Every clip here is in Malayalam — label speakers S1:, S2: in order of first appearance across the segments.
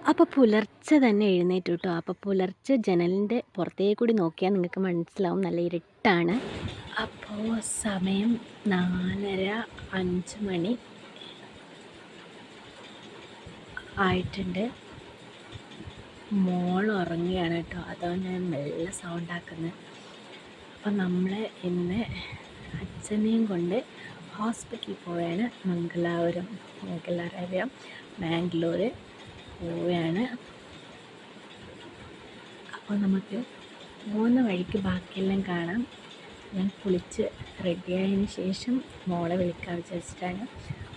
S1: അപ്പോൾ പുലർച്ചെ തന്നെ എഴുന്നേറ്റു കേട്ടോ. അപ്പോൾ പുലർച്ചെ ജനലിൻ്റെ പുറത്തേക്ക് കൂടി നോക്കിയാൽ നിങ്ങൾക്ക് മനസ്സിലാവും നല്ല ഇരുട്ടാണ്. അപ്പോൾ സമയം 4:30 5 മണി ആയിട്ടുണ്ട്. മോൾ ഉറങ്ങുകയാണ് കേട്ടോ. അതാണ് ഞാൻ മെല്ലെ സൗണ്ടാക്കുന്നത്. അപ്പം നമ്മൾ ഇന്ന് അച്ഛനെയും കൊണ്ട് ഹോസ്പിറ്റലിൽ പോവുകയാണ്. മംഗലാപുരം, നിങ്ങൾക്കെല്ലാവരും ബാംഗ്ലൂർ പോവുകയാണ്. അപ്പോൾ നമുക്ക് പോകുന്ന വഴിക്ക് ബാക്കിയെല്ലാം കാണാം. ഞാൻ കുളിച്ച് റെഡിയായതിന് ശേഷം മോളെ വിളിക്കാൻ വിചാരിച്ചിട്ടാണ്.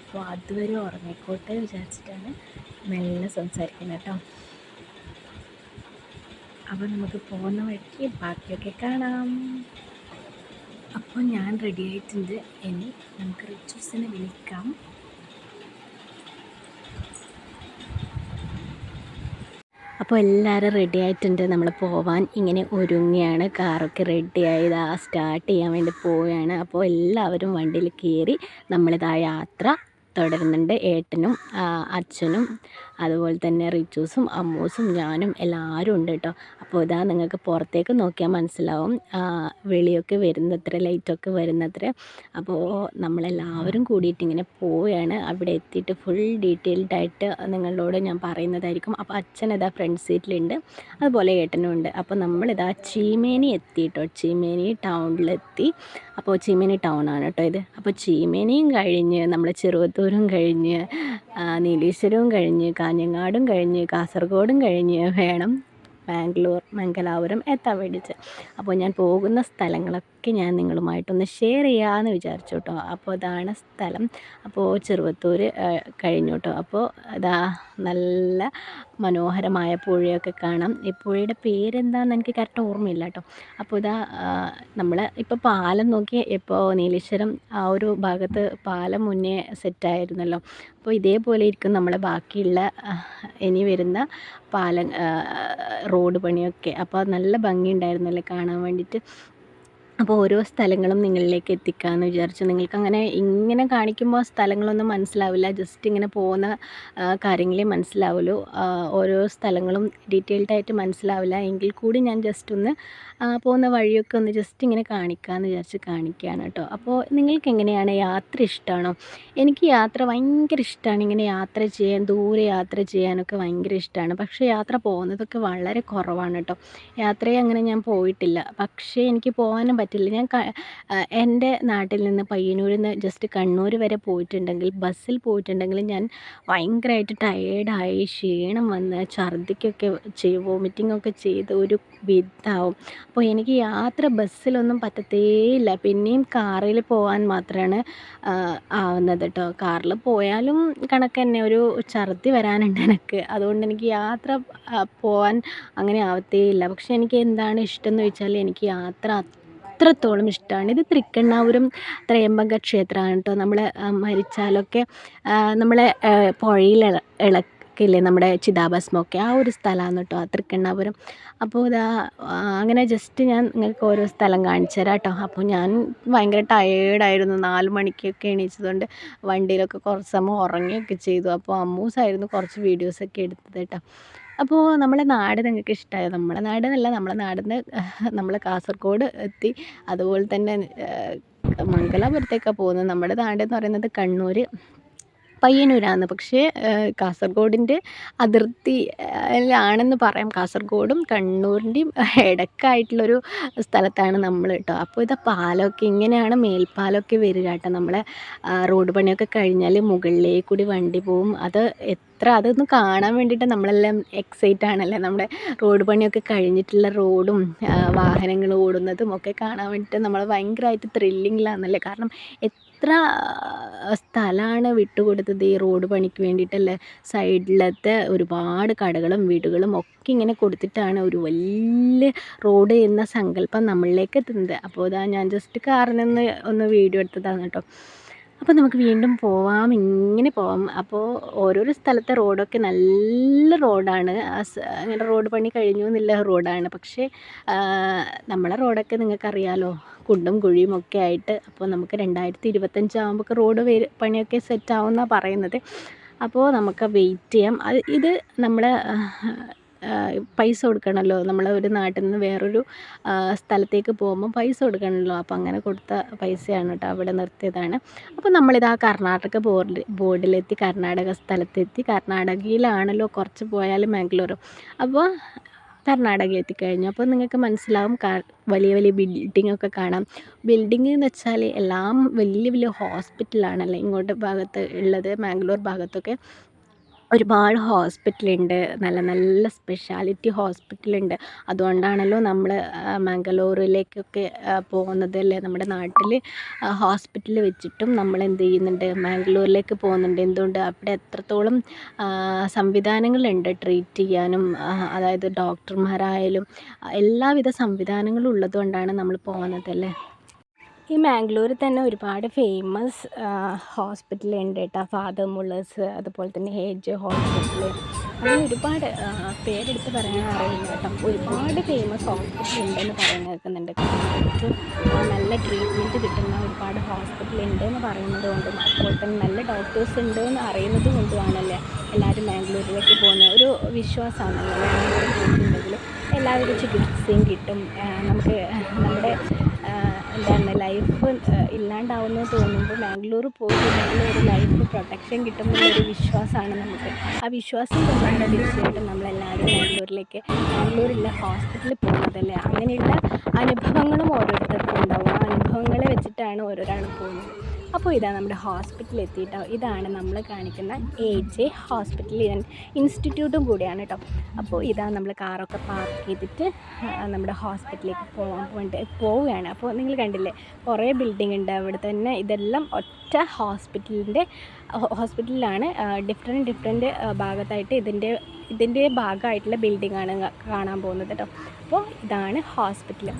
S1: അപ്പോൾ അതുവരെ ഉറങ്ങിക്കോട്ടെ വിചാരിച്ചിട്ടാണ് മെല്ലെ സംസാരിക്കുന്നത് കേട്ടോ. അപ്പോൾ നമുക്ക് പോകുന്ന വഴിക്ക് ബാക്കിയൊക്കെ കാണാം. അപ്പോൾ ഞാൻ റെഡി ആയിട്ടുണ്ട്. ഇനി നമുക്ക് റിച്ചൂസിനെ വിളിക്കാം. അപ്പോൾ എല്ലാവരും റെഡി ആയിട്ടുണ്ട്. നമ്മൾ പോവാൻ ഇങ്ങനെ ഒരുങ്ങിയാണ്. കാറൊക്കെ റെഡി ആയത് സ്റ്റാർട്ട് ചെയ്യാൻ വേണ്ടി പോവുകയാണ്. അപ്പോൾ എല്ലാവരും വണ്ടിയിൽ കയറി നമ്മളിതാ യാത്ര തുടരുന്നുണ്ട്. ഏട്ടനും അച്ഛനും അതുപോലെ തന്നെ റിച്ചൂസും അമ്മൂസും ഞാനും എല്ലാവരും ഉണ്ട് കേട്ടോ. അപ്പോൾ ഇതാ നിങ്ങൾക്ക് പുറത്തേക്ക് നോക്കിയാൽ മനസ്സിലാവും വെളിയൊക്കെ വരുന്നത്ര, ലൈറ്റൊക്കെ വരുന്നത്ര. അപ്പോൾ നമ്മളെല്ലാവരും കൂടിയിട്ട് ഇങ്ങനെ പോവുകയാണ്. അവിടെ എത്തിയിട്ട് ഫുൾ ഡീറ്റെയിൽഡായിട്ട് നിങ്ങളോട് ഞാൻ പറയുന്നതായിരിക്കും. അപ്പോൾ അച്ഛനിതാ ഫ്രണ്ട് സീറ്റിലുണ്ട്, അതുപോലെ ഏട്ടനും ഉണ്ട്. അപ്പോൾ നമ്മളിതാ ചീമേനി എത്തി കേട്ടോ. ചീമേനി ടൗണിലെത്തി. അപ്പോൾ ചീമേനി ടൗണാണ് കേട്ടോ ഇത്. അപ്പോൾ ചീമേനിയും കഴിഞ്ഞ് നമ്മൾ ചെറുവത്തൂരും കഴിഞ്ഞ് നീലേശ്വരവും കഴിഞ്ഞ് കാഞ്ഞങ്ങാടും കഴിഞ്ഞ് കാസർഗോഡും കഴിഞ്ഞ് വേണം മംഗലാപുരം എത്താൻ വേണ്ടിയിട്ട്. അപ്പോൾ ഞാൻ പോകുന്ന സ്ഥലങ്ങളൊക്കെ ഞാൻ നിങ്ങളുമായിട്ടൊന്ന് ഷെയർ ചെയ്യാമെന്ന് വിചാരിച്ചു കേട്ടോ. അപ്പോൾ ഇതാണ് സ്ഥലം. അപ്പോൾ ചെറുവത്തൂർ കഴിഞ്ഞു കേട്ടോ. അപ്പോൾ ഇതാ നല്ല മനോഹരമായ പുഴയൊക്കെ കാണാം. ഈ പുഴയുടെ പേരെന്താണെന്ന് എനിക്ക് കറക്റ്റ് ഓർമ്മയില്ല കേട്ടോ. അപ്പോൾ ഇതാ നമ്മൾ ഇപ്പോൾ പാലം നോക്കി, ഇപ്പോൾ നീലേശ്വരം ആ ഒരു ഭാഗത്ത് പാലം മുന്നേ സെറ്റായിരുന്നല്ലോ. അപ്പോൾ ഇതേപോലെ ഇരിക്കും നമ്മളെ ബാക്കിയുള്ള ഇനി വരുന്ന പാലം റോഡ് പണിയൊക്കെ. അപ്പോൾ നല്ല ഭംഗിയുണ്ടായിരുന്നല്ലേ കാണാൻ വേണ്ടിയിട്ട്. അപ്പോൾ ഓരോ സ്ഥലങ്ങളും നിങ്ങളിലേക്ക് എത്തിക്കാമെന്ന് വിചാരിച്ചു. നിങ്ങൾക്കങ്ങനെ ഇങ്ങനെ കാണിക്കുമ്പോൾ സ്ഥലങ്ങളൊന്നും മനസ്സിലാവില്ല. ജസ്റ്റ് ഇങ്ങനെ പോകുന്ന കാര്യങ്ങളെ മനസ്സിലാവുള്ളൂ. ഓരോ സ്ഥലങ്ങളും ഡീറ്റെയിൽഡായിട്ട് മനസ്സിലാവില്ല. എങ്കിൽ കൂടി ഞാൻ ജസ്റ്റ് ഒന്ന് പോകുന്ന വഴിയൊക്കെ ഒന്ന് ജസ്റ്റ് ഇങ്ങനെ കാണിക്കാമെന്ന് വിചാരിച്ച് കാണിക്കുകയാണ് കേട്ടോ. അപ്പോൾ നിങ്ങൾക്ക് എങ്ങനെയാണ്, യാത്ര ഇഷ്ടമാണോ? എനിക്ക് യാത്ര ഭയങ്കര ഇഷ്ടമാണ്. ഇങ്ങനെ യാത്ര ചെയ്യാൻ, ദൂരെ യാത്ര ചെയ്യാനൊക്കെ ഭയങ്കര ഇഷ്ടമാണ്. പക്ഷേ യാത്ര പോകുന്നതൊക്കെ വളരെ കുറവാണ് കേട്ടോ. യാത്രയെ അങ്ങനെ ഞാൻ പോയിട്ടില്ല. പക്ഷേ എനിക്ക് പോകാനും പറ്റില്ല. ഞാൻ എൻ്റെ നാട്ടിൽ നിന്ന് പയ്യന്നൂരിൽ നിന്ന് ജസ്റ്റ് കണ്ണൂർ വരെ പോയിട്ടുണ്ടെങ്കിൽ, ബസ്സിൽ പോയിട്ടുണ്ടെങ്കിൽ ഞാൻ ഭയങ്കരമായിട്ട് ടയേർഡായി ക്ഷീണം വന്ന് ഛർദ്ദിക്കൊക്കെ ചെയ്യും, വോമിറ്റിങ്ങൊക്കെ ചെയ്ത് ഒരു വിധാവും. അപ്പോൾ എനിക്ക് യാത്ര ബസ്സിലൊന്നും പറ്റത്തേയില്ല. പിന്നെയും കാറിൽ പോകാൻ മാത്രമാണ് ആവുന്നത് കേട്ടോ. കാറിൽ പോയാലും കണക്ക് തന്നെ, ഒരു ഛർദ്ദി വരാനുണ്ട് എനിക്ക്. അതുകൊണ്ട് എനിക്ക് യാത്ര പോകാൻ അങ്ങനെ ആവത്തേയില്ല. പക്ഷേ എനിക്ക് എന്താണ് ഇഷ്ടം എന്ന് ചോദിച്ചാൽ, എനിക്ക് യാത്ര അത്രത്തോളം ഇഷ്ടമാണ്. ഇത് തൃക്കണ്ണാപുരം ത്രയംബക ക്ഷേത്രമാണ് കേട്ടോ. നമ്മൾ മരിച്ചാലൊക്കെ നമ്മളെ പുഴയിൽ ഇളക്കില്ലേ നമ്മുടെ ചിതാഭസ്മൊക്കെ, ആ ഒരു സ്ഥലമാണ് കേട്ടോ തൃക്കണ്ണാപുരം. അപ്പോൾ ഇതാ അങ്ങനെ ജസ്റ്റ് ഞാൻ നിങ്ങൾക്ക് ഓരോ സ്ഥലം കാണിച്ചു തരാം കേട്ടോ. അപ്പോൾ ഞാൻ ഭയങ്കര ടയേർഡായിരുന്നു. 4 മണിക്കൊക്കെ എണീച്ചതുകൊണ്ട് വണ്ടിയിലൊക്കെ കുറച്ച് സമയം ഉറങ്ങുകയൊക്കെ ചെയ്തു. അപ്പോൾ അമ്മൂസായിരുന്നു കുറച്ച് വീഡിയോസൊക്കെ എടുത്തത് കേട്ടോ. അപ്പോൾ നമ്മളെ നാട് നിങ്ങൾക്ക് ഇഷ്ടമായോ? നമ്മളെ നാട് എന്നല്ല, നമ്മളെ നാടിന്ന് നമ്മൾ കാസർഗോഡ് എത്തി. അതുപോലെ തന്നെ മംഗലാപുരത്തേക്കാണ് പോകുന്നത്. നമ്മുടെ നാടെന്ന് പറയുന്നത് കണ്ണൂർ പയ്യന്നൂരാണ്. പക്ഷേ കാസർഗോഡിൻ്റെ അതിർത്തിയിലാണെന്ന് പറയാം. കാസർഗോഡും കണ്ണൂരിൻ്റെയും ഇടയ്ക്കായിട്ടുള്ളൊരു സ്ഥലത്താണ് നമ്മൾ കേട്ടോ. അപ്പോൾ ഇത് പാലമൊക്കെ ഇങ്ങനെയാണ്, മേൽപ്പാലമൊക്കെ വരിക കേട്ടോ. നമ്മളെ റോഡ് പണിയൊക്കെ കഴിഞ്ഞാൽ മുകളിലേക്ക് കൂടി വണ്ടി പോവും. അതൊന്ന് കാണാൻ വേണ്ടിയിട്ട് നമ്മളെല്ലാം എക്സൈറ്റ് ആണല്ലേ. നമ്മുടെ റോഡ് പണിയൊക്കെ കഴിഞ്ഞിട്ടുള്ള റോഡും വാഹനങ്ങൾ ഓടുന്നതും ഒക്കെ കാണാൻ വേണ്ടിയിട്ട് നമ്മൾ ഭയങ്കരമായിട്ട് ത്രില്ലിങ്ങിലാണെന്നല്ലേ. കാരണം എത്ര സ്ഥലമാണ് വിട്ടുകൊടുത്തത് ഈ റോഡ് പണിക്ക് വേണ്ടിയിട്ടല്ലേ. സൈഡിലത്തെ ഒരുപാട് കടകളും വീടുകളും ഒക്കെ ഇങ്ങനെ കൊടുത്തിട്ടാണ് ഒരു വലിയ റോഡ് എന്ന സങ്കല്പം നമ്മളിലേക്ക് എത്തുന്നത്. അപ്പോൾ ഇതാ ഞാൻ ജസ്റ്റ് കാറിൽ നിന്ന് ഒന്ന് വീഡിയോ എടുത്തതാണ് കേട്ടോ. അപ്പോൾ നമുക്ക് വീണ്ടും പോവാം, ഇങ്ങനെ പോവാം. അപ്പോൾ ഓരോരോ സ്ഥലത്തെ റോഡൊക്കെ നല്ല റോഡാണ്. അങ്ങനെ റോഡ് പണി കഴിഞ്ഞു എന്നുള്ള റോഡാണ്. പക്ഷേ നമ്മളെ റോഡൊക്കെ നിങ്ങൾക്കറിയാലോ, കുണ്ടും കുഴിയും ഒക്കെ ആയിട്ട്. അപ്പോൾ നമുക്ക് 2025 ആകുമ്പോൾ റോഡ് പണിയൊക്കെ സെറ്റാവുമെന്നാണ് പറയുന്നത്. അപ്പോൾ നമുക്ക് വെയിറ്റ് ചെയ്യാം. ഇത് നമ്മൾ പൈസ കൊടുക്കണമല്ലോ, നമ്മൾ ഒരു നാട്ടിൽ നിന്ന് വേറൊരു സ്ഥലത്തേക്ക് പോകുമ്പോൾ പൈസ കൊടുക്കണമല്ലോ. അപ്പോൾ അങ്ങനെ കൊടുത്ത പൈസയാണ് കേട്ടോ, അവിടെ നിർത്തിയതാണ്. അപ്പോൾ നമ്മളിതാ കർണാടക ബോർഡിലെത്തി, കർണാടക സ്ഥലത്തെത്തി. കർണാടകയിലാണല്ലോ കുറച്ച് പോയാൽ മാംഗ്ലൂർ. അപ്പോൾ കർണാടക എത്തിക്കഴിഞ്ഞു. അപ്പോൾ നിങ്ങൾക്ക് മനസ്സിലാവും വലിയ വലിയ ബിൽഡിങ്ങൊക്കെ കാണാം. ബിൽഡിങ് എന്ന് വെച്ചാൽ എല്ലാം വലിയ വലിയ ഹോസ്പിറ്റലാണല്ലേ ഇങ്ങോട്ട് ഭാഗത്ത് ഉള്ളത്. മാംഗ്ലൂർ ഭാഗത്തൊക്കെ ഒരുപാട് ഹോസ്പിറ്റലുണ്ട്, നല്ല നല്ല സ്പെഷ്യാലിറ്റി ഹോസ്പിറ്റലുണ്ട്. അതുകൊണ്ടാണല്ലോ നമ്മൾ മാംഗ്ലൂരിലേക്കൊക്കെ പോകുന്നത് അല്ലേ. നമ്മുടെ നാട്ടിൽ ഹോസ്പിറ്റൽ വെച്ചിട്ടും നമ്മൾ എന്ത് ചെയ്യുന്നുണ്ട്, മാംഗ്ലൂരിലേക്ക് പോകുന്നുണ്ട്. എന്തുകൊണ്ട്? അവിടെ എത്രത്തോളം സംവിധാനങ്ങളുണ്ട് ട്രീറ്റ് ചെയ്യാനും, അതായത് ഡോക്ടർമാരായാലും എല്ലാവിധ സംവിധാനങ്ങളും ഉള്ളത് കൊണ്ടാണ് നമ്മൾ പോകുന്നത് അല്ലേ. ഈ മാംഗ്ലൂരിൽ തന്നെ ഒരുപാട് ഫേമസ് ഹോസ്പിറ്റലുണ്ട് കേട്ടോ. ഫാദർ മുള്ളേഴ്സ്, അതുപോലെ തന്നെ ഏജ് ഹോസ്പിറ്റൽ, അങ്ങനെ ഒരുപാട് പേരെടുത്ത് പറയാൻ അറിയില്ല കേട്ടോ. ഒരുപാട് ഫേമസ് ഹോസ്പിറ്റൽ ഉണ്ടെന്ന് പറയാൻ കേൾക്കുന്നുണ്ട്. നല്ല ട്രീറ്റ്മെൻറ്റ് കിട്ടുന്ന ഒരുപാട് ഹോസ്പിറ്റൽ ഉണ്ടെന്ന് പറയുന്നത് കൊണ്ടും, അതുപോലെ തന്നെ നല്ല ഡോക്ടേഴ്സ് ഉണ്ടെന്ന് അറിയുന്നത് കൊണ്ടുമാണല്ലേ എല്ലാവരും മാംഗ്ലൂരിലേക്ക് പോകുന്നത്. ഒരു വിശ്വാസമാണല്ലോ, മാംഗ്ലൂർ പോയിട്ടുണ്ടെങ്കിൽ എല്ലാവരും ചികിത്സയും കിട്ടും. നമുക്ക് നമ്മുടെ എന്താണ് ലൈഫ് ഇല്ലാണ്ടാവുമെന്ന് തോന്നുമ്പോൾ മാംഗ്ലൂർ പോയിട്ടുണ്ടെങ്കിൽ ഒരു ലൈഫ് പ്രൊട്ടക്ഷൻ കിട്ടുമെന്നുള്ളൊരു വിശ്വാസമാണ് നമുക്ക്. ആ വിശ്വാസം കൊണ്ടാണ് തീർച്ചയായിട്ടും നമ്മളെല്ലാവരും മാംഗ്ലൂരിലെ ഹോസ്പിറ്റലിൽ പോകുന്നതല്ലേ. അങ്ങനെയുള്ള അനുഭവങ്ങളും ഓരോരുത്തർക്കും ഉണ്ടാവും. ആ അനുഭവങ്ങളെ വെച്ചിട്ടാണ് ഓരോരാളും പോകുന്നത്. അപ്പോൾ ഇതാ നമ്മുടെ ഹോസ്പിറ്റലിൽ എത്തിയിട്ടോ. ഇതാണ് നമ്മൾ കാണിക്കുന്ന AJ ഹോസ്പിറ്റൽ ഇൻസ്റ്റിറ്റ്യൂട്ടും കൂടിയാണ് കേട്ടോ. അപ്പോൾ ഇതാ നമ്മൾ കാറൊക്കെ പാർക്ക് ചെയ്തിട്ട് നമ്മുടെ ഹോസ്പിറ്റലിലേക്ക് പോവുകയാണ്. അപ്പോൾ നിങ്ങൾ കണ്ടില്ലേ, കുറേ ബിൽഡിംഗ് ഉണ്ട് അവിടെ തന്നെ. ഇതെല്ലാം ഒറ്റ ഹോസ്പിറ്റലിലാണ്. ഡിഫറെൻറ്റ് ഭാഗത്തായിട്ട് ഇതിൻ്റെ ഭാഗമായിട്ടുള്ള ബിൽഡിങ്ങാണ് കാണാൻ പോകുന്നത് കേട്ടോ. അപ്പോൾ ഇതാണ് ഹോസ്പിറ്റൽ.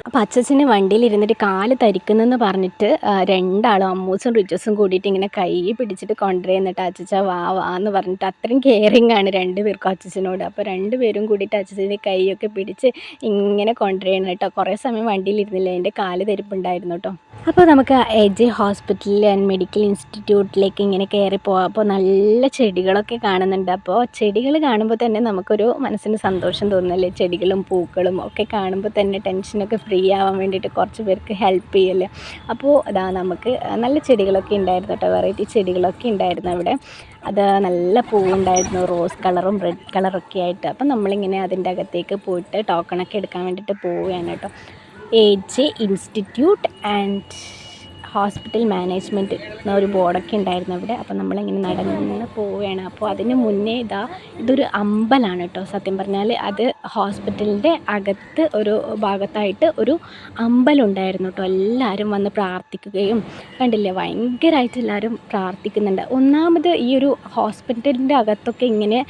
S1: അപ്പോൾ അച്ഛന് വണ്ടിയിൽ ഇരുന്നിട്ട് കാല് തരിക്കുന്നെന്ന് പറഞ്ഞിട്ട് രണ്ടാളും അമ്മൂസും റിജസും കൂടിയിട്ട് ഇങ്ങനെ കൈ പിടിച്ചിട്ട് കൊണ്ടുവരുന്നിട്ട് അച്ഛച്ച വാന്ന് പറഞ്ഞിട്ട് അത്രയും കെയറിങ് ആണ് രണ്ടുപേർക്കും അച്ഛനോട്. അപ്പോൾ രണ്ടുപേരും കൂടിയിട്ട് അച്ഛൻ്റെ കൈയൊക്കെ പിടിച്ച് ഇങ്ങനെ കൊണ്ടുവരണം കേട്ടോ. കുറേ സമയം വണ്ടിയിൽ ഇരുന്നില്ല, എൻ്റെ കാല് തരിപ്പുണ്ടായിരുന്നു കേട്ടോ. അപ്പോൾ നമുക്ക് AJ ഹോസ്പിറ്റൽ ആൻഡ് മെഡിക്കൽ ഇൻസ്റ്റിറ്റ്യൂട്ടിലേക്ക് ഇങ്ങനെ കയറി പോകാം. അപ്പോൾ നല്ല ചെടികളൊക്കെ കാണുന്നുണ്ട്. അപ്പോൾ ചെടികൾ കാണുമ്പോൾ തന്നെ നമുക്കൊരു മനസ്സിന് സന്തോഷം തോന്നുന്നല്ലേ. ചെടികളും പൂക്കളും ഒക്കെ കാണുമ്പോൾ തന്നെ ടെൻഷനൊക്കെ ഫ്രീ ആവാൻ വേണ്ടിയിട്ട് കുറച്ച് പേർക്ക് ഹെൽപ്പ് ചെയ്യല്ലേ. അപ്പോൾ അതാ നമുക്ക് നല്ല ചെടികളൊക്കെ ഉണ്ടായിരുന്നു കേട്ടോ. വെറൈറ്റി ചെടികളൊക്കെ ഉണ്ടായിരുന്നു അവിടെ. അത് നല്ല പൂവുണ്ടായിരുന്നു, റോസ് കളറും റെഡ് കളറൊക്കെ ആയിട്ട്. അപ്പം നമ്മളിങ്ങനെ അതിൻ്റെ അകത്തേക്ക് പോയിട്ട് ടോക്കണൊക്കെ എടുക്കാൻ വേണ്ടിയിട്ട് പോവുകയാണ് കേട്ടോ. AJ institute and hospital management എന്നൊരു ബോർഡൊക്കെ ഉണ്ടായിരുന്നു അവിടെ. അപ്പോൾ നമ്മളിങ്ങനെ നടന്ന് പോവുകയാണ്. അപ്പോൾ അതിന് മുന്നേ ഇതൊരു അമ്പലമാണ് കേട്ടോ. സത്യം പറഞ്ഞാൽ അത് ഹോസ്പിറ്റലിൻ്റെ അകത്ത് ഒരു ഭാഗത്തായിട്ട് ഒരു അമ്പലം ഉണ്ടായിരുന്നു കേട്ടോ. എല്ലാവരും വന്ന് പ്രാർത്ഥിക്കുകയും കണ്ടില്ലേ, ഭയങ്കരമായിട്ട് എല്ലാവരും പ്രാർത്ഥിക്കുന്നുണ്ട്. ഒന്നാമത് ഈ ഒരു ഹോസ്പിറ്റലിൻ്റെ അകത്തൊക്കെ ഇങ്ങനെ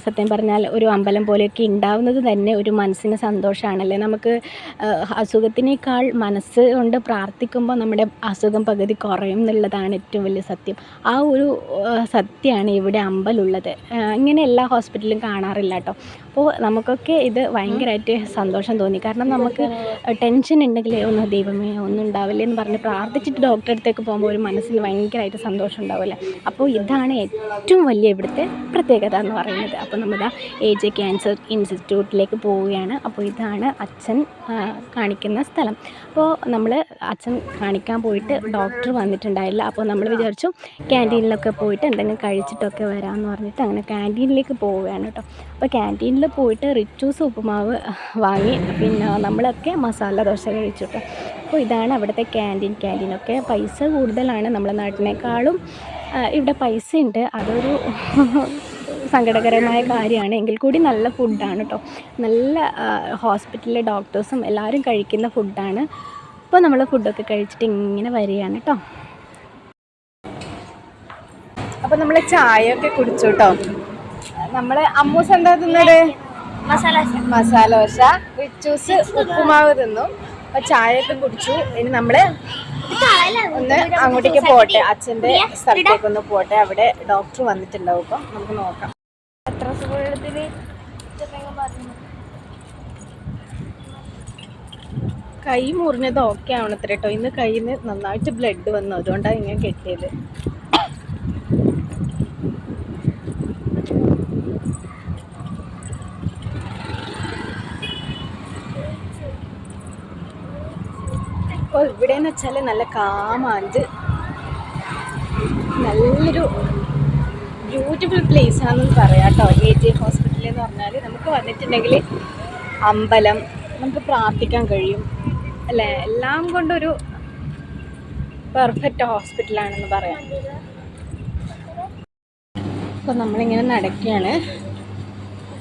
S1: സത്യം പറഞ്ഞാൽ ഒരു അമ്പലം പോലെയൊക്കെ ഉണ്ടാവുന്നത് തന്നെ ഒരു മനസ്സിന് സന്തോഷമാണല്ലേ. നമുക്ക് അസുഖത്തിനേക്കാൾ മനസ്സ് കൊണ്ട് പ്രാർത്ഥിക്കുമ്പോൾ നമ്മുടെ അസുഖം പകുതി കുറയും എന്നുള്ളതാണ് ഏറ്റവും വലിയ സത്യം. ആ ഒരു സത്യമാണ് ഇവിടെ അമ്പലമുള്ളത്. ഇങ്ങനെ എല്ലാ ഹോസ്പിറ്റലിലും കാണാറില്ല കേട്ടോ. അപ്പോൾ നമുക്കൊക്കെ ഇത് ഭയങ്കരമായിട്ട് സന്തോഷം തോന്നി. കാരണം നമുക്ക് ടെൻഷൻ ഉണ്ടെങ്കിൽ ഒന്ന് ദൈവമേ ഒന്നും ഉണ്ടാവില്ലേ എന്ന് പറഞ്ഞ് പ്രാർത്ഥിച്ചിട്ട് ഡോക്ടറെ അടുത്തേക്ക് പോകുമ്പോൾ ഒരു മനസ്സിന് ഭയങ്കരമായിട്ട് സന്തോഷം ഉണ്ടാവില്ലേ. അപ്പോൾ ഇതാണ് ഏറ്റവും വലിയ ഇവിടുത്തെ പ്രത്യേകത എന്ന് പറയുന്നത്. അപ്പോൾ നമ്മൾ AJ ക്യാൻസർ ഇൻസ്റ്റിറ്റ്യൂട്ടിലേക്ക് പോവുകയാണ്. അപ്പോൾ ഇതാണ് അച്ഛൻ കാണിക്കുന്ന സ്ഥലം. അപ്പോൾ നമ്മൾ അച്ഛൻ കാണിക്കാൻ പോയിട്ട് ഡോക്ടർ വന്നിട്ടുണ്ടായില്ല. അപ്പോൾ നമ്മൾ വിചാരിച്ചു ക്യാൻറ്റീനിലൊക്കെ പോയിട്ട് എന്തെങ്കിലും കഴിച്ചിട്ടൊക്കെ വരാമെന്ന് പറഞ്ഞിട്ട് അങ്ങനെ ക്യാൻറ്റീനിലേക്ക് പോവുകയാണ് കേട്ടോ. അപ്പോൾ ക്യാൻറ്റീനിൽ പോയിട്ട് റിച്ചൂസ് ഉപ്പുമാവ് വാങ്ങി, പിന്നെ നമ്മളൊക്കെ മസാല ദോശ കഴിച്ചു കേട്ടോ. അപ്പോൾ ഇതാണ് അവിടുത്തെ ക്യാൻറ്റീനൊക്കെ പൈസ കൂടുതലാണ് നമ്മളെ നാട്ടിനേക്കാളും. ഇവിടെ പൈസ ഉണ്ട്, അതൊരു സങ്കടകരമായ കാര്യമാണ്. എങ്കിൽ കൂടി നല്ല ഫുഡാണ് കേട്ടോ. നല്ല ഹോസ്പിറ്റലിലെ ഡോക്ടേഴ്സും എല്ലാവരും കഴിക്കുന്ന ഫുഡാണ്. അപ്പോൾ നമ്മൾ ഫുഡൊക്കെ കഴിച്ചിട്ട് ഇങ്ങനെ വരികയാണ് കേട്ടോ. അപ്പോൾ നമ്മൾ ചായയൊക്കെ കുടിച്ചു കേട്ടോ. നമ്മൾ അമ്മൂസ് എന്താ തിന്നത്? മസാല ദോശ, റിച്ചൂസ് ഉപ്പുമാവ് തിന്നു. അപ്പോൾ ചായയൊക്കെ കുടിച്ചു. ഇനി നമ്മൾ ഒന്ന് അങ്ങോട്ടേക്ക് പോട്ടെ, അച്ഛൻ്റെ സ്ഥലത്തേക്ക് ഒന്ന് പോട്ടെ. അവിടെ ഡോക്ടർ വന്നിട്ടുണ്ടാവും. അപ്പോൾ നമുക്ക് നോക്കാം. എത്ര സുഖത്തിന് കൈ മുറിഞ്ഞത് ഓക്കെ ആവണത്ര കേട്ടോ. ഇന്ന് കയ്യിൽ നിന്ന് നന്നായിട്ട് ബ്ലഡ് വന്നു, അതുകൊണ്ടാണ് ഇങ്ങനെ കെട്ടിയത്. അപ്പോൾ ഇവിടെയെന്ന് വെച്ചാൽ നല്ല കാമാഞ്ച് നല്ലൊരു ബ്യൂട്ടിഫുൾ പ്ലേസ് ആണെന്ന് പറയാം കേട്ടോ. AJ ഹോസ്പിറ്റൽ എന്ന് പറഞ്ഞാൽ നമുക്ക് വന്നിട്ടുണ്ടെങ്കിൽ അമ്പലം, നമുക്ക് പ്രാർത്ഥിക്കാൻ കഴിയും അല്ലേ, എല്ലാം കൊണ്ടൊരു പെർഫെക്റ്റ് ഹോസ്പിറ്റലാണെന്ന് പറയാം. അപ്പോൾ നമ്മളിങ്ങനെ നടക്കുകയാണ്.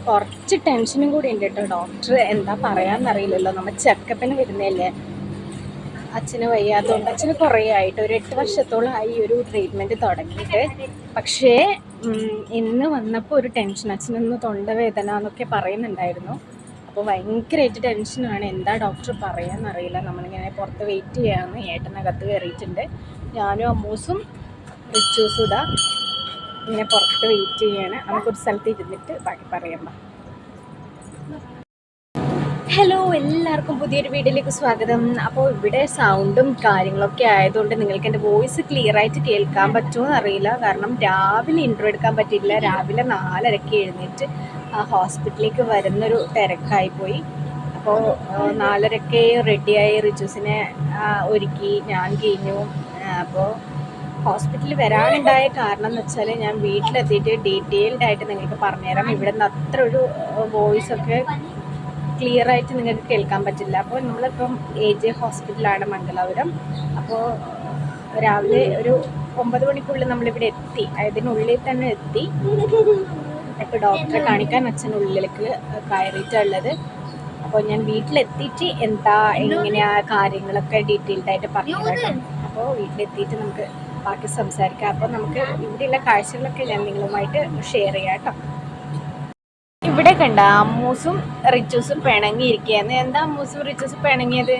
S1: കുറച്ച് ടെൻഷനും കൂടി ഉണ്ട് കേട്ടോ. ഡോക്ടർ എന്താ പറയാമെന്നറിയില്ലല്ലോ, നമ്മൾ ചെക്കപ്പിന് വരുന്നതല്ലേ. അച്ഛന് വയ്യാത്തതുകൊണ്ട്, അച്ഛന് കുറേ ആയിട്ട് ഒരു 8 വർഷത്തോളമായി ഒരു ട്രീറ്റ്മെൻറ്റ് തുടങ്ങിയിട്ട്. പക്ഷേ ഇന്ന് വന്നപ്പോൾ ഒരു ടെൻഷൻ, അച്ഛനൊന്ന് തൊണ്ടവേദന എന്നൊക്കെ പറയുന്നുണ്ടായിരുന്നു. അപ്പോൾ ഭയങ്കരമായിട്ട് ടെൻഷനാണ്. എന്താ ഡോക്ടർ പറയാമെന്നറിയില്ല. നമ്മളിങ്ങനെ പുറത്ത് വെയിറ്റ് ചെയ്യാമെന്ന് ഏട്ടനകത്ത് കയറിയിട്ടുണ്ട്. ഞാനും അമ്മൂസും റിച്ചൂസും ഇതാ ഇങ്ങനെ പുറത്ത് വെയിറ്റ് ചെയ്യാണ്. നമുക്കൊരു സ്ഥലത്ത് ഇരുന്നിട്ട് ബാക്കി പറയാം. ഹലോ, എല്ലാവർക്കും പുതിയൊരു വീഡിയോയിലേക്ക് സ്വാഗതം. അപ്പോൾ ഇവിടെ സൗണ്ടും കാര്യങ്ങളൊക്കെ ആയതുകൊണ്ട് നിങ്ങൾക്ക് എൻ്റെ വോയിസ് ക്ലിയർ ആയിട്ട് കേൾക്കാൻ പറ്റുമോ എന്നറിയില്ല. കാരണം രാവിലെ ഇൻട്രോ എടുക്കാൻ പറ്റിയില്ല. രാവിലെ 4:30 എഴുന്നേറ്റ് ഹോസ്പിറ്റലിലേക്ക് വരുന്നൊരു തിരക്കായിപ്പോയി. അപ്പോൾ 4:30 റെഡിയായി റിച്ചൂസിനെ ഒരുക്കി ഞാൻ കഴിഞ്ഞു. അപ്പോൾ ഹോസ്പിറ്റലിൽ വരാനുണ്ടായ കാരണം എന്ന് വെച്ചാൽ ഞാൻ വീട്ടിലെത്തിയിട്ട് ഡീറ്റെയിൽഡ് ആയിട്ട് നിങ്ങൾക്ക് പറഞ്ഞുതരാം. ഇവിടെ നിന്ന് അത്ര ഒരു വോയിസൊക്കെ ക്ലിയർ ആയിട്ട് നിങ്ങൾക്ക് കേൾക്കാൻ പറ്റില്ല. അപ്പോൾ നമ്മളിപ്പം AJ ഹോസ്പിറ്റലാണ് മംഗലാപുരം. അപ്പോൾ രാവിലെ ഒരു 9 മണിക്കുള്ളിൽ നമ്മളിവിടെ എത്തി, അതിനുള്ളിൽ തന്നെ എത്തി. ഇപ്പോൾ ഡോക്ടറെ കാണിക്കാൻ അച്ഛനുള്ളിലേക്ക് കയറിയിട്ടുള്ളത്. അപ്പോൾ ഞാൻ വീട്ടിലെത്തിയിട്ട് എന്താ എങ്ങനെയാ കാര്യങ്ങളൊക്കെ ഡീറ്റെയിൽഡായിട്ട് പറഞ്ഞു കേട്ടോ. അപ്പോൾ വീട്ടിലെത്തിയിട്ട് നമുക്ക് ബാക്കി സംസാരിക്കാം. അപ്പോൾ നമുക്ക് ഇവിടെയുള്ള കാഴ്ചകളൊക്കെ ഞാൻ നിങ്ങളുമായിട്ട് ഷെയർ ചെയ്യാം കേട്ടോ. ഇവിടെ കണ്ട അമ്മൂസും റിച്ചൂസും പിണങ്ങിയിരിക്കുകയാണ്. എന്താ അമ്മൂസും റിച്ചൂസും പിണങ്ങിയത്?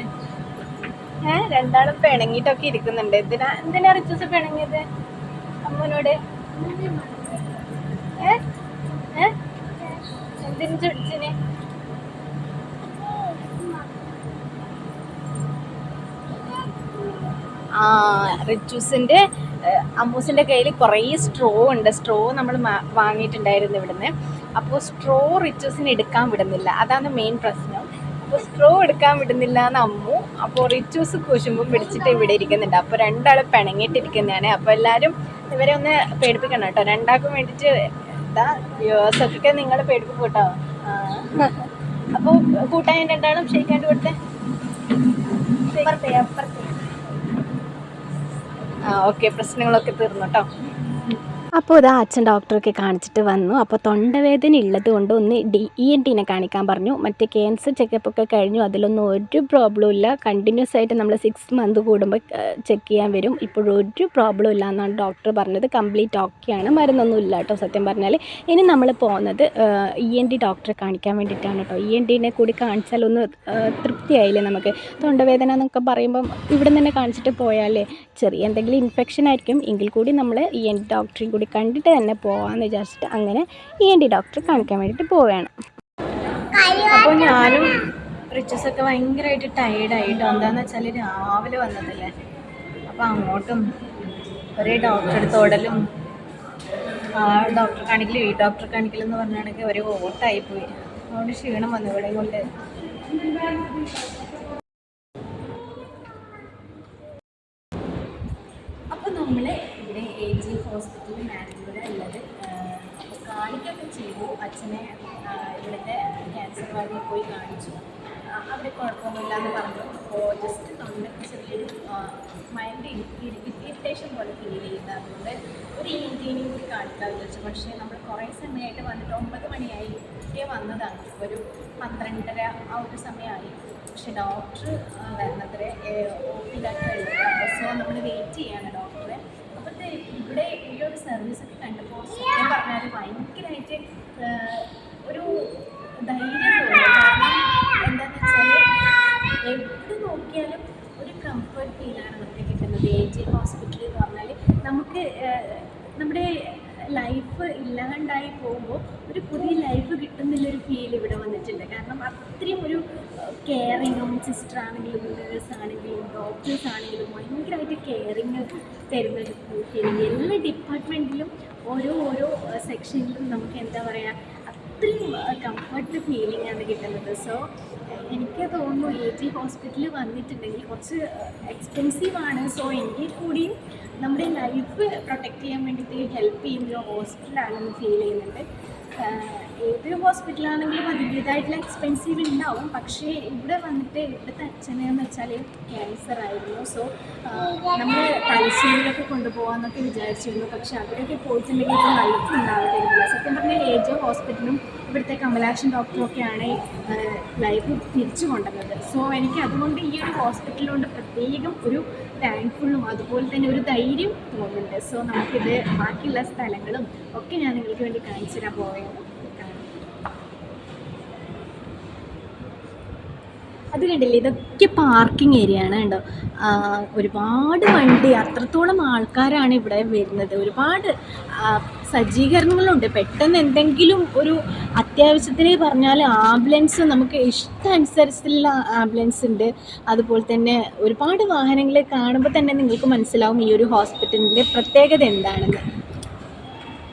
S1: രണ്ടാളും പിണങ്ങിയിട്ടൊക്കെ ഇരിക്കുന്നുണ്ട്. എന്തിനാ റിച്ചൂസ് പിണങ്ങിയത് അമ്മൂനോട്? എന്തിനു ചൊടിച്ചിന്? റിച്ചൂസിൻ്റെ അമ്മൂസിൻ്റെ കയ്യിൽ കുറേ സ്ട്രോ ഉണ്ട്. സ്ട്രോ നമ്മൾ വാങ്ങിയിട്ടുണ്ടായിരുന്നു ഇവിടുന്ന്. അപ്പോൾ സ്ട്രോ റിച്ചൂസിന് എടുക്കാൻ വിടുന്നില്ല, അതാണ് മെയിൻ പ്രശ്നം. അപ്പോൾ സ്ട്രോ എടുക്കാൻ വിടുന്നില്ല എന്ന് അമ്മു. അപ്പോൾ റിച്ചൂസ് കുശുമ്പും പിടിച്ചിട്ട് ഇവിടെ ഇരിക്കുന്നുണ്ട്. അപ്പോൾ രണ്ടാൾ പിണങ്ങിയിട്ടിരിക്കുന്നതാണ്. അപ്പോൾ എല്ലാവരും ഇവരെ ഒന്ന് പേടിപ്പിക്കണം കേട്ടോ. രണ്ടാൾക്കും വേണ്ടിയിട്ട് എന്താ വ്യൂവേഴ്സൊക്കെ നിങ്ങൾ പേടിപ്പിക്കും കേട്ടോ. അപ്പോൾ കൂട്ടാൻ രണ്ടാളും ഷെയ്ക്കാണ്ട് കൊടുത്തേ. ഓക്കെ, പ്രശ്നങ്ങളൊക്കെ തീർന്നു കേട്ടോ. അപ്പോൾ ഇതാ അച്ഛൻ ഡോക്ടറൊക്കെ കാണിച്ചിട്ട് വന്നു. അപ്പോൾ തൊണ്ടവേദന ഉള്ളത് കൊണ്ട് ഒന്ന് ENT കാണിക്കാൻ പറഞ്ഞു. മറ്റേ ക്യാൻസർ ചെക്കപ്പൊക്കെ കഴിഞ്ഞു, അതിലൊന്നും ഒരു പ്രോബ്ലം ഇല്ല. കണ്ടിന്യൂസ് ആയിട്ട് നമ്മൾ 6 മന്ത് കൂടുമ്പോൾ ചെക്ക് ചെയ്യാൻ വരും. ഇപ്പോഴൊരു പ്രോബ്ലം ഇല്ല എന്നാണ് ഡോക്ടർ പറഞ്ഞത്. കംപ്ലീറ്റ് ഓക്കെയാണ്, മരുന്നൊന്നും ഇല്ല കേട്ടോ സത്യം പറഞ്ഞാൽ. ഇനി നമ്മൾ പോകുന്നത് ENT ഡോക്ടറെ കാണിക്കാൻ വേണ്ടിയിട്ടാണ് കേട്ടോ. ENT കൂടി കാണിച്ചാൽ ഒന്ന് തൃപ്തിയായില്ലേ നമുക്ക്. തൊണ്ടവേദന എന്നൊക്കെ പറയുമ്പം ഇവിടെ തന്നെ കാണിച്ചിട്ട് പോയാലേ ചെറിയ എന്തെങ്കിലും ഇൻഫെക്ഷൻ ആയിരിക്കും, എങ്കിൽ കൂടി നമ്മൾ ENT ഡോക്ടറെയും കൂടി കണ്ടിട്ട് തന്നെ പോകാമെന്ന് വിചാരിച്ചിട്ട് അങ്ങനെ ENT ഡോക്ടറെ കാണിക്കാൻ വേണ്ടിയിട്ട് പോവുകയാണ്. അപ്പോൾ ഞാനും റിച്ചസൊക്കെ ഭയങ്കരമായിട്ട് ടയേർഡായിട്ടോ. എന്താണെന്ന് വെച്ചാൽ രാവിലെ വന്നതല്ലേ, അപ്പോൾ അങ്ങോട്ടും ഒരേ ഡോക്ടറെ അടുത്ത് ഓടലും ഡോക്ടറെ കാണിക്കലും ഈ ഡോക്ടറെ കാണിക്കലും എന്ന് പറഞ്ഞാണെങ്കിൽ ഒരു ഓട്ടായിപ്പോയി. അതുകൊണ്ട് ക്ഷീണം വന്നു ഇവിടെ കൊണ്ട്. അപ്പോൾ നമ്മൾ ഇവിടെ AJ ഹോസ്പിറ്റലിൽ മാനേജർ ഉള്ളത്. അപ്പോൾ കാണിക്കുകയൊക്കെ ചെയ്തു അച്ഛനെ. ഇവിടുത്തെ ക്യാൻസർ വാർഡിൽ പോയി കാണിച്ചു. അവിടെ കുഴപ്പമൊന്നുമില്ല എന്ന് പറഞ്ഞു. അപ്പോൾ ജസ്റ്റ് തൊണ്ടയ്ക്ക് ചെറിയൊരു മൈൻഡ് ഇറിറ്റേഷൻ പോലെ ഫീൽ ചെയ്യുന്നത്. അതുകൊണ്ട് ഒരു ENT കൂടി കാണിക്കാൻ വിചാരിച്ചു. പക്ഷേ നമ്മൾ കുറേ സമയമായിട്ട് വന്നിട്ട് 9 മണിയായി വന്നതാണ്. ഒരു 12:30 ആ ഒരു സമയമായി. പക്ഷെ ഡോക്ടർ വരുന്നത്ര OPയിലൊക്കെ ഉള്ളത്. സോ നമ്മൾ വെയിറ്റ് ചെയ്യാണ് ഡോക്ടറെ. അപ്പോഴത്തെ ഇവിടെ ഈ ഒരു സർവീസൊക്കെ കണ്ടപ്പോൾ സത്യം പറഞ്ഞാൽ ഭയങ്കരമായിട്ട് ഒരു ധൈര്യം തോന്നി. കാരണം എന്താണെന്ന് വെച്ചാൽ എവിടെ നോക്കിയാലും ഒരു കംഫർട്ട് ഫീലാണ് നമുക്ക് കിട്ടുന്നത്. AJ ഹോസ്പിറ്റൽ എന്ന് പറഞ്ഞാൽ നമുക്ക് നമ്മുടെ ലൈഫ് ഇല്ലാണ്ടായി പോകുമ്പോൾ ഒരു പുതിയ ലൈഫ് കിട്ടുന്നില്ലൊരു ഫീൽ ഇവിടെ വന്നിട്ടുണ്ട്. കാരണം അത്രയും ഒരു കെയറിങ്ങും, സിസ്റ്റർ ആണെങ്കിലും നേഴ്സ് ആണെങ്കിലും ഡോക്ടേഴ്സ് ആണെങ്കിലും ഭയങ്കരമായിട്ട് കെയറിങ് തരുന്നൊരു ഫീലിംഗ്. എല്ലാ ഡിപ്പാർട്ട്മെൻറ്റിലും ഓരോ സെക്ഷനിലും നമുക്ക് എന്താ പറയുക, അത്രയും കംഫർട്ട് ഫീലിംഗ് ആണ് കിട്ടുന്നത്. സോ എനിക്ക് തോന്നുന്നു AG ഹോസ്പിറ്റലിൽ വന്നിട്ടുണ്ടെങ്കിൽ കുറച്ച് എക്സ്പെൻസീവാണ്. സോ എങ്കിൽ കൂടിയും നമ്മുടെ ലൈഫ് പ്രൊട്ടക്റ്റ് ചെയ്യാൻ വേണ്ടിയിട്ട് ഹെൽപ്പ് ചെയ്യുന്ന ഹോസ്പിറ്റലാണെന്ന് ഫീൽ ചെയ്യുന്നുണ്ട്. ഏത് ഹോസ്പിറ്റലാണെങ്കിലും അതിൻ്റേതായിട്ടുള്ള എക്സ്പെൻസീവ് ഉണ്ടാവും. പക്ഷേ ഇവിടെ വന്നിട്ട് ഇവിടുത്തെ അച്ഛനെന്ന് വെച്ചാൽ ക്യാൻസർ ആയിരുന്നു. സോ നമ്മൾ തലശ്ശേരിയിലൊക്കെ കൊണ്ടുപോകാമെന്നൊക്കെ വിചാരിച്ചിരുന്നു. പക്ഷെ അവരൊക്കെ പോയിട്ടുണ്ടെങ്കിൽ ഇപ്പോൾ ലൈഫ് ഉണ്ടാവുകയില്ല. സത്യം പറഞ്ഞാൽ AG ഹോസ്പിറ്റലും ഇവിടുത്തെ കമലാക്ഷൻ ഡോക്ടറൊക്കെയാണ് ലൈഫ് തിരിച്ചു കൊണ്ടുവന്നത്. സോ എനിക്ക് അതുകൊണ്ട് ഈ ഒരു ഹോസ്പിറ്റലിനോട് പ്രത്യേകം ഒരു താങ്ക്ഫുള്ളും അതുപോലെ തന്നെ ഒരു ധൈര്യം തോന്നുന്നുണ്ട്. സോ നമുക്കിത് ബാക്കിയുള്ള സ്ഥലങ്ങളും ഒക്കെ ഞാൻ നിങ്ങൾക്ക് വേണ്ടി കാണിച്ചു തരാൻ പോവുകയാണ്. അത് കണ്ടില്ലേ, ഇതൊക്കെ പാർക്കിംഗ് ഏരിയ ആണ് കേട്ടോ. ഒരുപാട് വണ്ടി, അത്രത്തോളം ആൾക്കാരാണ് ഇവിടെ വരുന്നത്. ഒരുപാട് സജ്ജീകരണങ്ങളുണ്ട്. പെട്ടെന്ന് എന്തെങ്കിലും ഒരു അത്യാവശ്യത്തിന് പറഞ്ഞാൽ ആംബുലൻസ് നമുക്ക് ഇഷ്ടാനുസരിച്ചുള്ള ആംബുലൻസ് ഉണ്ട്. അതുപോലെ തന്നെ ഒരുപാട് വാഹനങ്ങൾ കാണുമ്പോൾ തന്നെ നിങ്ങൾക്ക് മനസ്സിലാവും ഈ ഒരു ഹോസ്പിറ്റലിൻ്റെ പ്രത്യേകത എന്താണെന്ന്.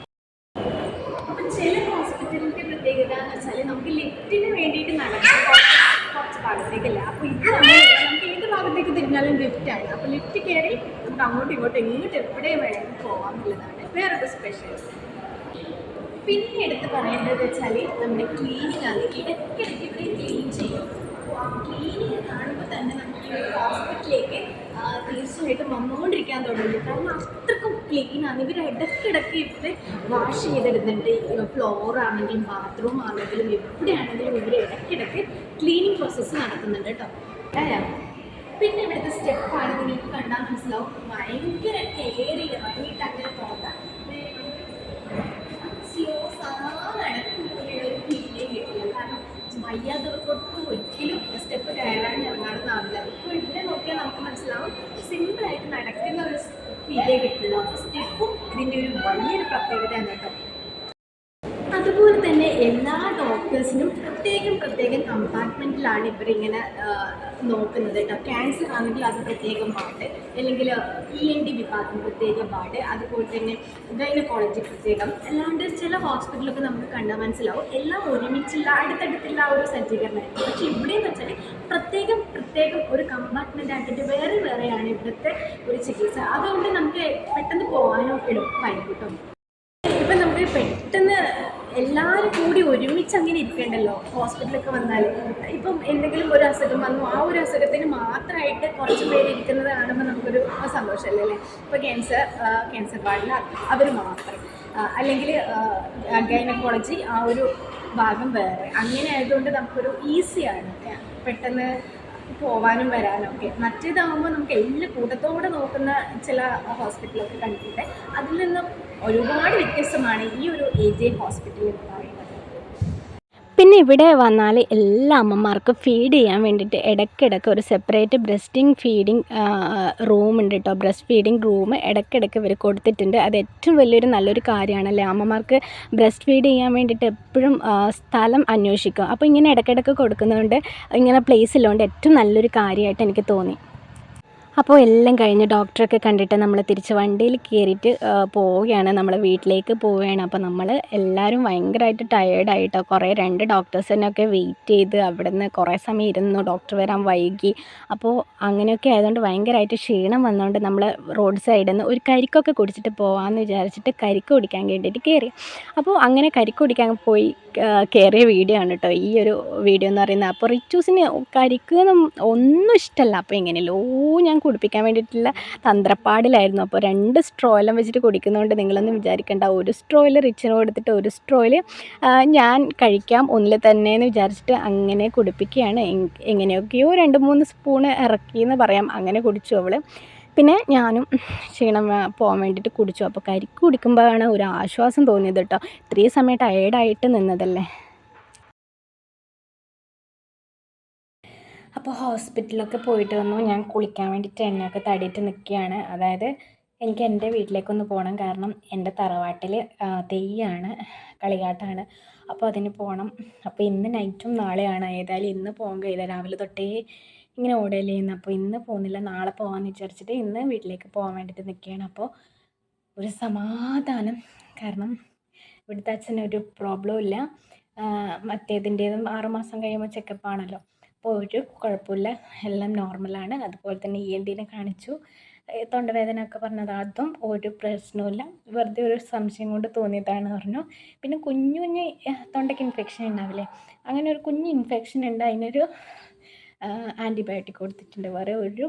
S1: അപ്പം ചില ഹോസ്പിറ്റലിൻ്റെ പ്രത്യേകത എന്ന് വെച്ചാൽ നമുക്ക് ലിഫ്റ്റിന് വേണ്ടിയിട്ട് നടക്കാം കുറച്ച് ഭാഗത്തേക്കല്ല. അപ്പോൾ ഇത് നമുക്ക് ഏത് ഭാഗത്തേക്ക് തിരിഞ്ഞാലും ലിഫ്റ്റാണ്. അപ്പോൾ ലിഫ്റ്റ് കയറി നമുക്ക് അങ്ങോട്ടും ഇങ്ങോട്ടും എവിടെ വേണമെങ്കിലും പോകാം എന്നുള്ളതാണ് വേറൊരു സ്പെഷ്യൽ. പിന്നെ എടുത്ത് പറയേണ്ടത് വെച്ചാൽ നമ്മുടെ ക്ലീനിങ് ആണ്. ഇടയ്ക്കിടയ്ക്ക് ഇവിടെ ക്ലീൻ ചെയ്യും. അപ്പോൾ ആ ക്ലീനിങ് കാണുമ്പോൾ തന്നെ നമുക്ക് ഈ ഒരു ഹോസ്പിറ്റലിലേക്ക് തീർച്ചയായിട്ടും വന്നുകൊണ്ടിരിക്കാൻ തുടങ്ങുന്നു. കാരണം അത്രക്കും ക്ലീനാണ്. ഇവർ ഇടയ്ക്കിടയ്ക്ക് ഇവർ വാഷ് ചെയ്തിടുന്നുണ്ട്. ഫ്ലോർ ആണെങ്കിലും ബാത്റൂം ആണെങ്കിലും എവിടെയാണെങ്കിലും ഇവർ ഇടയ്ക്കിടയ്ക്ക് ക്ലീനിങ് പ്രോസസ്സ് നടത്തുന്നുണ്ട് കേട്ടോ. പിന്നെ ഇവിടുത്തെ സ്റ്റെപ്പാണ് നിങ്ങൾക്ക് കണ്ടാൽ മനസ്സിലാവും. ഭയങ്കര കെയർ ഇറങ്ങിയിട്ട് അങ്ങനെ പോകാം. സ്ലോ നടക്കുമ്പോഴുള്ളൊരു ഫീലിംഗ് കിട്ടില്ല. കാരണം വയ്യാത്തവർക്കൊട്ടും ഒരിക്കലും സ്റ്റെപ്പ് കയറാൻ ഇറങ്ങാനൊന്നാവില്ല. ഇപ്പോൾ ഇവിടെ നോക്കിയാൽ നമുക്ക് മനസ്സിലാവും സിമ്പിളായിട്ട് നടക്കുന്ന ഒരു ഫീലേ കിട്ടുള്ളൂ. അപ്പോൾ സ്റ്റെപ്പും ഇതിൻ്റെ ഒരു വലിയൊരു പ്രത്യേകതയാണ് കേട്ടോ. അതുപോലെ തന്നെ എല്ലാ ഡോക്ടേഴ്സിനും പ്രത്യേകം കമ്പാർട്ട്മെൻറ്റിലാണ് ഇവരിങ്ങനെ നോക്കുന്നത് കേട്ടോ. ക്യാൻസർ ആണെങ്കിൽ അത് പ്രത്യേകം പാർട്ട്, അല്ലെങ്കിൽ ENT വിഭാഗം പ്രത്യേകം പാർട്ട്, അതുപോലെ തന്നെ ഗൈനക്കോളജി പ്രത്യേകം. അല്ലാണ്ട് ചില ഹോസ്പിറ്റലൊക്കെ നമുക്ക് കണ്ടാൽ മനസ്സിലാവും എല്ലാം ഒരുമിച്ചുള്ള അടുത്തടുത്തുള്ള ഒരു സജ്ജീകരണമായിരിക്കും. പക്ഷേ ഇവിടെയെന്ന് വെച്ചാൽ പ്രത്യേകം ഒരു കമ്പാർട്ട്മെൻ്റ് ആക്കിയിട്ട് വേറെയാണ് ഇവിടുത്തെ ഒരു ചികിത്സ. അതുകൊണ്ട് നമുക്ക് പെട്ടെന്ന് പോകാനോ എളുപ്പമായിരിക്കും കേട്ടോ. ഇപ്പം നമുക്ക് പെട്ടെന്ന് എല്ലാവരും കൂടി ഒരുമിച്ച് അങ്ങനെ ഇരിക്കണ്ടല്ലോ ഹോസ്പിറ്റലൊക്കെ വന്നാൽ. ഇപ്പം എന്തെങ്കിലും ഒരു അസുഖം വന്നു, ആ ഒരു അസുഖത്തിന് മാത്രമായിട്ട് കുറച്ച് പേര് ഇരിക്കുന്നത് കാണുമ്പോൾ നമുക്കൊരു സന്തോഷമല്ലേ അല്ലേ. ഇപ്പോൾ ക്യാൻസർ വാർഡിൽ അവർ മാത്രം, അല്ലെങ്കിൽ ഗൈനക്കോളജി ആ ഒരു ഭാഗം വേറെ, അങ്ങനെ ആയതുകൊണ്ട് നമുക്കൊരു ഈസിയാണ് പെട്ടെന്ന് പോവാനും വരാനും ഒക്കെ. മറ്റേതാകുമ്പോൾ നമുക്ക് എല്ലാ കൂട്ടത്തോടെ നോക്കുന്ന ചില ഹോസ്പിറ്റലൊക്കെ കണ്ടിട്ടുണ്ട്. അതിൽ നിന്നും ഒരുപാട് വ്യത്യസ്തമാണ് ഈ ഒരു AG ഹോസ്പിറ്റൽ എന്ന് പറയുന്നത്. പിന്നെ ഇവിടെ വന്നാൽ എല്ലാ അമ്മമാർക്കും ഫീഡ് ചെയ്യാൻ വേണ്ടിയിട്ട് ഇടയ്ക്കിടയ്ക്ക് ഒരു സെപ്പറേറ്റ് ബ്രസ്റ്റിംഗ് ഫീഡിങ് റൂമുണ്ട് കേട്ടോ. ബ്രസ്റ്റ് ഫീഡിങ് റൂം ഇടയ്ക്കിടയ്ക്ക് ഇവർ കൊടുത്തിട്ടുണ്ട്. അത് ഏറ്റവും വലിയൊരു നല്ലൊരു കാര്യമാണല്ലേ. അമ്മമാർക്ക് ബ്രസ്റ്റ് ഫീഡ് ചെയ്യാൻ വേണ്ടിയിട്ട് എപ്പോഴും സ്ഥലം അന്വേഷിക്കും. അപ്പോൾ ഇങ്ങനെ ഇടയ്ക്കിടയ്ക്ക് കൊടുക്കുന്നതുകൊണ്ട്, ഇങ്ങനെ പ്ലേസ് ഉള്ളതുകൊണ്ട് ഏറ്റവും നല്ലൊരു കാര്യമായിട്ട് എനിക്ക് തോന്നി. അപ്പോൾ എല്ലാം കഴിഞ്ഞ് ഡോക്ടറൊക്കെ കണ്ടിട്ട് നമ്മൾ തിരിച്ച് വണ്ടിയിൽ കയറിയിട്ട് പോവുകയാണ്, നമ്മൾ വീട്ടിലേക്ക് പോവുകയാണ്. അപ്പോൾ നമ്മൾ എല്ലാവരും ഭയങ്കരമായിട്ട് ടയേർഡായിട്ടോ. കുറേ 2 ഡോക്ടേഴ്സിനൊക്കെ വെയിറ്റ് ചെയ്ത് അവിടെ നിന്ന് കുറേ സമയം ഇരുന്നു. ഡോക്ടർ വരാൻ വൈകി. അപ്പോൾ അങ്ങനെയൊക്കെ ആയതുകൊണ്ട് ഭയങ്കരമായിട്ട് ക്ഷീണം വന്നതുകൊണ്ട് നമ്മൾ റോഡ് സൈഡിൽ നിന്ന് ഒരു കരിക്കൊക്കെ കുടിച്ചിട്ട് പോകാമെന്ന് വിചാരിച്ചിട്ട് കരിക്ക് കുടിക്കാൻ വേണ്ടിയിട്ട് കയറി. അപ്പോൾ അങ്ങനെ കരിക്ക് കുടിക്കാൻ പോയി കയറിയ വീഡിയോ ആണ് കേട്ടോ ഈ ഒരു വീഡിയോ എന്ന് പറയുന്നത്. അപ്പോൾ റിച്ചൂസിന് കരിക്ക് ഒന്നും ഇഷ്ടമല്ല. അപ്പോൾ എങ്ങനെയല്ലോ ഞാൻ കുടിപ്പിക്കാൻ വേണ്ടിയിട്ടുള്ള തന്ത്രപ്പാടിലായിരുന്നു. അപ്പോൾ 2 സ്ട്രോയിലും വെച്ചിട്ട് കുടിക്കുന്നതുകൊണ്ട് നിങ്ങളൊന്നും വിചാരിക്കേണ്ട. ഒരു സ്ട്രോയിൽ റിച്ചിന് കൊടുത്തിട്ട് ഒരു സ്ട്രോയിൽ ഞാൻ കഴിക്കാം ഒന്നിൽ തന്നെ എന്ന് വിചാരിച്ചിട്ട് അങ്ങനെ കുടിപ്പിക്കുകയാണ്. എങ്ങനെയൊക്കെയോ 2-3 സ്പൂണ് ഇറക്കിയെന്ന് പറയാം. അങ്ങനെ കുടിച്ചു അവൾ. പിന്നെ ഞാനും ക്ഷീണം പോകാൻ വേണ്ടിയിട്ട് കുടിച്ചു. അപ്പോൾ കരിക്ക് കുടിക്കുമ്പോഴാണ് ഒരു ആശ്വാസം തോന്നിയത് കേട്ടോ. ഇത്രയും സമയം ടയേർഡായിട്ട് നിന്നതല്ലേ. അപ്പോൾ ഹോസ്പിറ്റലൊക്കെ പോയിട്ട് വന്നു. ഞാൻ കുളിക്കാൻ വേണ്ടിയിട്ട് എണ്ണയൊക്കെ തടയിട്ട് നിൽക്കുകയാണ്. അതായത് എനിക്ക് എൻ്റെ വീട്ടിലേക്കൊന്ന് പോകണം. കാരണം എൻ്റെ തറവാട്ടിൽ തെയ്യമാണ്, കളിയാട്ടമാണ്. അപ്പോൾ അതിന് പോകണം. അപ്പോൾ ഇന്ന് നൈറ്റും നാളെയാണ്. ഏതായാലും ഇന്ന് പോകാൻ കഴിയില്ല, രാവിലെ തൊട്ടേ ഇങ്ങനെ ഓടല്ലേ ചെയ്യുന്നത്. അപ്പോൾ ഇന്ന് പോകുന്നില്ല, നാളെ പോകാമെന്ന് വിചാരിച്ചിട്ട് ഇന്ന് വീട്ടിലേക്ക് പോകാൻ വേണ്ടിയിട്ട് നിൽക്കുകയാണ്. അപ്പോൾ ഒരു സമാധാനം, കാരണം ഇവിടുത്തെ അച്ഛനൊരു പ്രോബ്ലവും ഇല്ല. മറ്റേതിൻ്റേതും 6 മാസം കഴിയുമ്പോൾ ചെക്കപ്പാണല്ലോ. അപ്പോൾ ഒരു കുഴപ്പമില്ല, എല്ലാം നോർമലാണ്. അതുപോലെ തന്നെ ENTനെ കാണിച്ചു, തൊണ്ടവേദന ഒക്കെ പറഞ്ഞത്, അതും ഒരു പ്രശ്നവുമില്ല. വെറുതെ ഒരു സംശയം കൊണ്ട് തോന്നിയതാണെന്ന് പറഞ്ഞു. പിന്നെ കുഞ്ഞു കുഞ്ഞ് തൊണ്ടയ്ക്ക് ഇൻഫെക്ഷൻ ഉണ്ടാവില്ലേ, അങ്ങനെ ഒരു കുഞ്ഞ് ഇൻഫെക്ഷൻ ഉണ്ട്. അതിനൊരു ആൻറ്റിബയോട്ടിക് കൊടുത്തിട്ടുണ്ട്. വേറെ ഒരു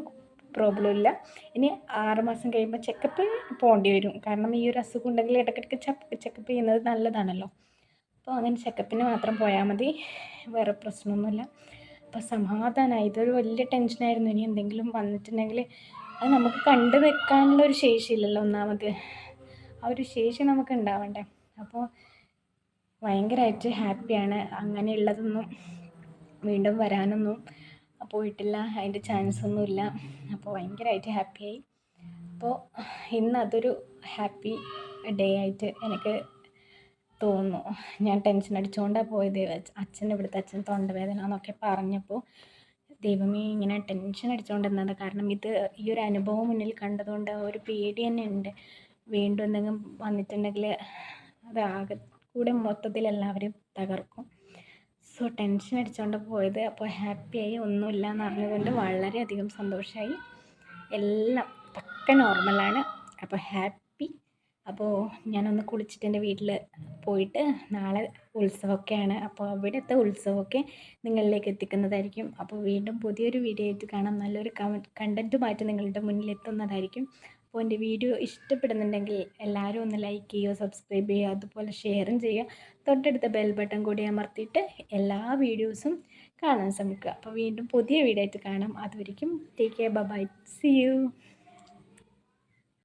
S1: പ്രോബ്ലം ഇല്ല. ഇനി 6 മാസം കഴിയുമ്പോൾ ചെക്കപ്പ് പോകേണ്ടി വരും. കാരണം ഈ ഒരു അസുഖം ഉണ്ടെങ്കിൽ ഇടയ്ക്കിടയ്ക്ക് ചെക്കപ്പ് ചെയ്യുന്നത് നല്ലതാണല്ലോ. അപ്പോൾ അങ്ങനെ ചെക്കപ്പിന് മാത്രം പോയാൽ മതി, വേറെ പ്രശ്നമൊന്നുമില്ല. അപ്പോൾ സമാധാനമായി. ഇതൊരു വലിയ ടെൻഷനായിരുന്നു. ഇനി എന്തെങ്കിലും വന്നിട്ടുണ്ടെങ്കിൽ അത് നമുക്ക് കണ്ടു നിൽക്കാനുള്ള ഒരു ശേഷിയില്ലല്ലോ ഒന്നാമത്. ആ ഒരു ശേഷി നമുക്ക് ഉണ്ടാവണ്ടേ. അപ്പോൾ ഭയങ്കരമായിട്ട് ഹാപ്പിയാണ്. അങ്ങനെയുള്ളതൊന്നും വീണ്ടും വരാനൊന്നും പോയിട്ടില്ല, അതിൻ്റെ ചാൻസൊന്നുമില്ല. അപ്പോൾ ഭയങ്കരമായിട്ട് ഹാപ്പിയായി. അപ്പോൾ ഇന്ന് അതൊരു ഹാപ്പി ഡേ ആയിട്ട് എനിക്ക് തോന്നുന്നു. ഞാൻ ടെൻഷൻ അടിച്ചുകൊണ്ടാണ് പോയത്. ഇവിടുത്തെ അച്ഛൻ തൊണ്ടവേദന എന്നൊക്കെ പറഞ്ഞപ്പോൾ ദൈവമേ, ഇങ്ങനെ ടെൻഷൻ അടിച്ചുകൊണ്ടിരുന്നത്. കാരണം ഈ ഒരു അനുഭവം മുന്നിൽ കണ്ടതുകൊണ്ട് ഒരു പേടി തന്നെ ഉണ്ട്. വീണ്ടും എന്തെങ്കിലും വന്നിട്ടുണ്ടെങ്കിൽ അത് ആകെ കൂടെ മൊത്തത്തിൽ എല്ലാവരും തകർക്കും. സോ ടെൻഷൻ അടിച്ചുകൊണ്ട് പോയത്. അപ്പോൾ ഹാപ്പിയായി, ഒന്നുമില്ല എന്ന് അറിഞ്ഞതുകൊണ്ട് വളരെയധികം സന്തോഷമായി. എല്ലാം പക്ക നോർമലാണ്. അപ്പോൾ ഹാപ്പി. അപ്പോൾ ഞാനൊന്ന് കുളിച്ചിട്ട് എൻ്റെ വീട്ടിൽ പോയിട്ട്, നാളെ ഉത്സവമൊക്കെയാണ്. അപ്പോൾ അവിടുത്തെ ഉത്സവമൊക്കെ നിങ്ങളിലേക്ക് എത്തിക്കുന്നതായിരിക്കും. അപ്പോൾ വീണ്ടും പുതിയൊരു വീഡിയോ ആയിട്ട് കാണാം. നല്ലൊരു കണ്ടൻറ്റുമായിട്ട് നിങ്ങളുടെ മുന്നിൽ എത്തുന്നതായിരിക്കും. അപ്പോൾ എൻ്റെ വീഡിയോ ഇഷ്ടപ്പെടുന്നുണ്ടെങ്കിൽ എല്ലാവരും ഒന്ന് ലൈക്ക് ചെയ്യുക, സബ്സ്ക്രൈബ് ചെയ്യുക, അതുപോലെ ഷെയറും ചെയ്യുക. തൊട്ടടുത്ത ബെൽ ബട്ടൺ കൂടി അമർത്തിയിട്ട് എല്ലാ വീഡിയോസും കാണാൻ ശ്രമിക്കുക. അപ്പോൾ വീണ്ടും പുതിയ വീഡിയോ ആയിട്ട് കാണാം. അതുവരെയും take care, bye, see U.